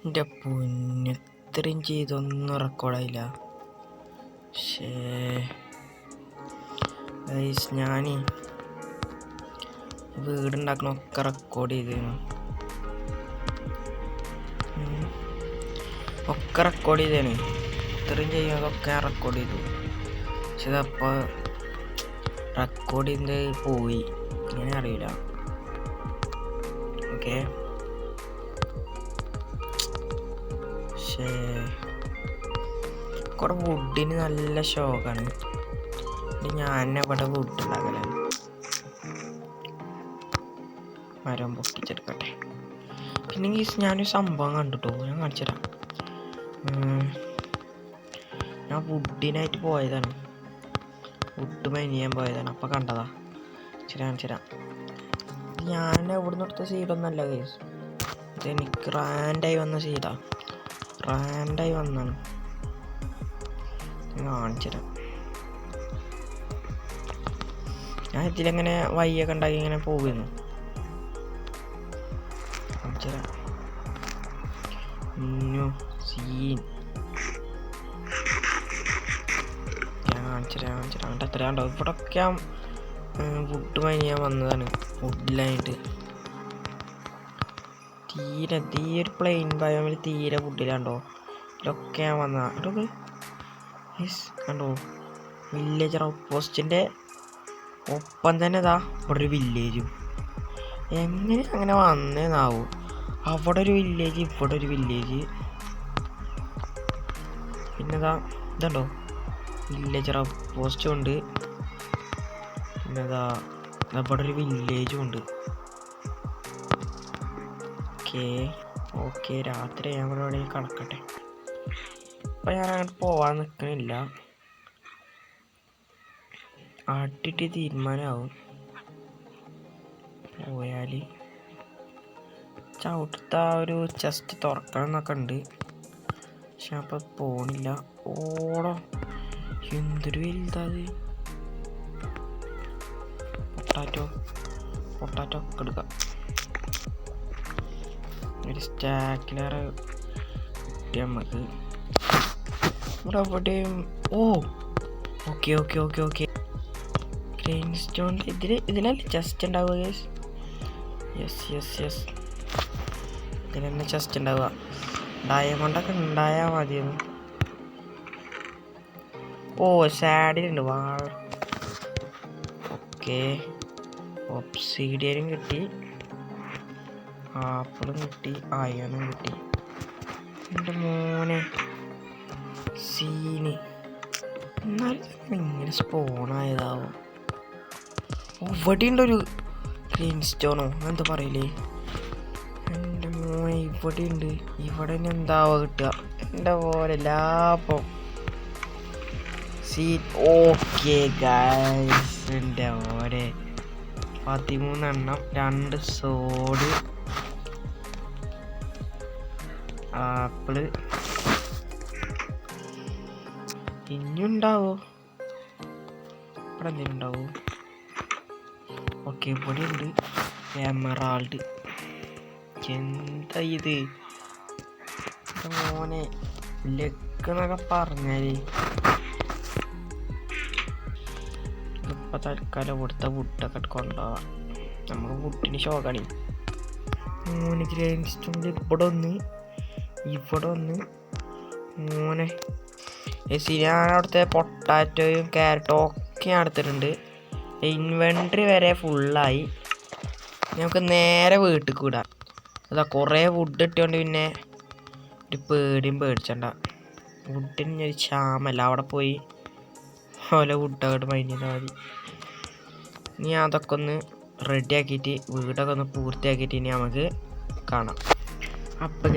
എൻ്റെ പൊന്ന് ഇത്രയും ചെയ്തൊന്നും റെക്കോർഡായില്ല. ഞാൻ വീടുണ്ടാക്കണമൊക്കെ റെക്കോർഡ് ചെയ്തിരുന്നു. ഒക്കെ റെക്കോർഡ് ചെയ്തേന്. ഇത്രയും ചെയ്യുന്നതൊക്കെ ഞാൻ റെക്കോർഡ് ചെയ്തു. പക്ഷെ ഇതപ്പോൾ റെക്കോർഡ് ചെയ്യുന്നത് പോയി, ഇങ്ങനെ അറിയില്ല. ഓക്കെ, പക്ഷേ കുറെ വുഡിന് നല്ല ഷോക്കാണ്. ഞാൻ ഇവിടെ വുഡ് ഉണ്ടാക്കലാണ്. മരം പൊട്ടിച്ചെടുക്കട്ടെ. പിന്നെ ഞാനൊരു സംഭവം കണ്ടിട്ടോ, ഞാൻ കാണിച്ചു തരാം. ഞാൻ വുഡിനായിട്ട് പോയതാണ്, വുഡ് മൈൻ ചെയ്യാൻ പോയതാണ്. അപ്പം കണ്ടതാ. കാണിച്ചു തരാം. ഞാൻ ഇവിടുന്ന് എടുത്ത സീഡൊന്നല്ല കേസ്, ഇതെനിക്ക് റാൻഡായി വന്ന സീഡാ. റാൻഡായി വന്നാണ്. കാണിച്ചു തരാം. ഞാൻ ഇതിലെങ്ങനെ വയ്യൊക്കെ ഉണ്ടാക്കി ഇങ്ങനെ പോകുന്നു. കാണിച്ചു തരാം. സീൻ ഞാൻ കാണിച്ചു തരാം. അങ്ങോട്ട് എത്ര കണ്ടോ. ഇവിടൊക്കെ വുഡ് മൈൻ ചെയ്യാൻ വന്നതാണ്, വുഡിലായിട്ട്. ഈ ഒരു പ്ലെയിൻ ബയോമിൽ തീരെ വുഡിലാണ്ടോ. ഇതിലൊക്കെ ഞാൻ വന്നതാണ്. കണ്ടോ, വില്ലേജർ ഔട്ട്പോസ്റ്റിൻ്റെ ഒപ്പം തന്നെ ഇതാ ഇവിടെ ഒരു വില്ലേജും. എങ്ങനെ അങ്ങനെ വന്നേന്നാവും. അവിടെ ഒരു വില്ലേജ്, ഇവിടെ ഒരു വില്ലേജ്. പിന്നെ ഇതുണ്ടോ വില്ലേജർ ഔട്ട്പോസ്റ്റും ഉണ്ട്. പിന്നെ ഇവിടെ ഒരു വില്ലേജും ഉണ്ട്. ഓക്കെ രാത്രി ഞാൻ ഇവിടെ എവിടെയും കിടക്കട്ടെ. അപ്പം ഞാൻ അങ്ങോട്ട് പോവാൻ നിൽക്കണില്ല. ആട്ടിട്ട് തീരുമാനമാവും. പോയാൽ ചവിട്ടത്ത ഒരു ചെസ്റ്റ് തുറക്കണം എന്നൊക്കെ ഉണ്ട്. പക്ഷെ അപ്പം പോണില്ല. ഓടോ, എന്തൊരു വലുതാത്. പൊട്ടാറ്റോ ഒക്കെ എടുക്കാം. ഒരു സ്റ്റാക്കിലേറെ കിട്ടി നമുക്ക്. ഇവിടെ എവിടെയും ഓക്കെ ഗ്രെയിൻ സ്റ്റോൺ ഇതിലല്ലേ ചെസ്റ്റ് ഉണ്ടാവുക. യെസ് ഇതിൽ തന്നെ ചെസ്റ്റ് ഉണ്ടാവുക. ഡയമണ്ടൊക്കെ ഉണ്ടായാൽ മതിയെന്ന്. സാഡിലുണ്ട് വാഴ. ഓക്കെ, ഒബ്സിഡിയനും കിട്ടി, ആപ്പിളും കിട്ടി, അയണും കിട്ടി. എൻ്റെ മോനെ സീന്. എന്നാലും ഇങ്ങനെ സ്പോണായതാവും. ഇവിടെ ഉണ്ടൊരു ഗ്രീൻ സ്റ്റോണോ എന്താ പറയില്ലേ. എൻ്റെ മോനെ ഇവിടെ ഉണ്ട്. ഇവിടെ തന്നെ എന്താവോ കിട്ടുക. എൻ്റെ പോലെ ലാഭം സീൻ. ഓക്കെ ഗൈസ്, എൻ്റെ പോലെ 13 എണ്ണം, 2 സോഡ്, ആപ്പിള്. ഇനിയുണ്ടാവോ? ഇവിടെ എന്തെങ്കിലും ഉണ്ടാവോ? ഓക്കെ, ഇവിടെ ഉണ്ട് എമറാൾഡ്. എന്താ ഇത് മോനെ, ലക്കെന്നൊക്കെ പറഞ്ഞാല് ഇപ്പൊ തൽക്കാലം ഇവിടുത്തെ വുഡൊക്കെ കൊണ്ടുപോവാം. നമുക്ക് വുഡിന് ഷോക്കാണ്. മോനെ ഗ്രെയിൻ സ്റ്റോണിൽ ഇവിടെ ഒന്ന് മോനെ. ഞാൻ അവിടുത്തെ പൊട്ടാറ്റോയും ക്യാരറ്റും ഒക്കെ ഞാൻ എടുത്തിട്ടുണ്ട്. ഇൻവെൻട്രി വരെ ഫുള്ളായി. നമുക്ക് നേരെ വീട്ടിൽ കൂടാം. അതാ കുറേ വുഡ് ഇട്ടുകൊണ്ട് പിന്നെ ഒരു പേടിയും പേടിച്ചണ്ട. വുഡിന് ഒരു ക്ഷാമല്ല. അവിടെ പോയി ഓല വുഡൊക്കെ മൈൻ ചെയ്താൽ മതി. ഇനി അതൊക്കെ ഒന്ന് റെഡി ആക്കിയിട്ട് വീടൊക്കെ ഒന്ന് പൂർത്തിയാക്കിയിട്ട് ഇനി നമുക്ക് കാണാം. അപ്പോൾ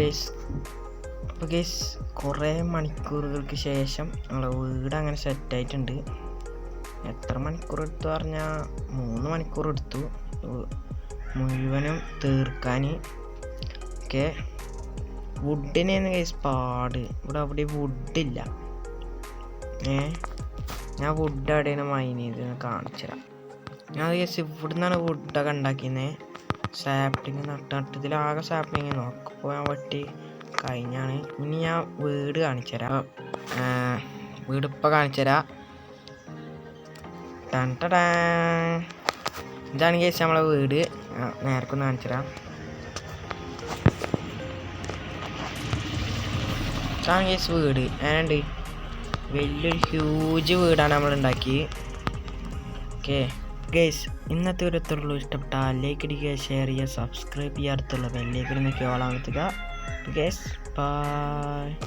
ഗൈസ് കുറേ മണിക്കൂറുകൾക്ക് ശേഷം നമ്മളെ വീട് അങ്ങനെ സെറ്റായിട്ടുണ്ട്. എത്ര മണിക്കൂർ എടുത്തു പറഞ്ഞാൽ 3 മണിക്കൂർ എടുത്തു മുഴുവനും തീർക്കാൻ. ഓക്കെ, വുഡിനാണ് ഗൈസ് പാട്. ഇവിടെ അവിടെ വുഡില്ല. ഞാൻ വുഡ് എവിടെയാണ് മൈൻ ചെയ്തതെന്ന് കാണിച്ചു തരാം. ഞാൻ ഗൈസ് ഇവിടെ നിന്നാണ് വുഡൊക്കെ ഉണ്ടാക്കിയത്. സാപ്ലിങ് നട്ടതിലാകെ സാപ്ലിങ് നോക്കിപ്പോൾ ഞാൻ വെട്ടി കഴിഞ്ഞാണ്. ഇനി ഞാൻ വീട് കാണിച്ചു തരാം. വീട് ഇപ്പം കാണിച്ചു തരാം. ഇതാണ് കേസ് നമ്മളെ വീട്. നേരക്കൊന്ന് കാണിച്ചു തരാം. ഇതാണ് കേസ് വീട്. ഏണ്ട് വലിയൊരു ഹ്യൂജ് വീടാണ് നമ്മൾ ഉണ്ടാക്കി. ഓക്കെ ഗേസ്, ഇന്നത്തെ ഒരു എത്തുള്ളൂ. ഇഷ്ടപ്പെട്ട ലൈക്ക് അടിക്കുക, ഷെയർ ചെയ്യുക, സബ്സ്ക്രൈബ് ചെയ്യുക, അടുത്തുള്ള ബെല്ലേക്ക് നോക്കി ഓളാമത്തുക. Guys by.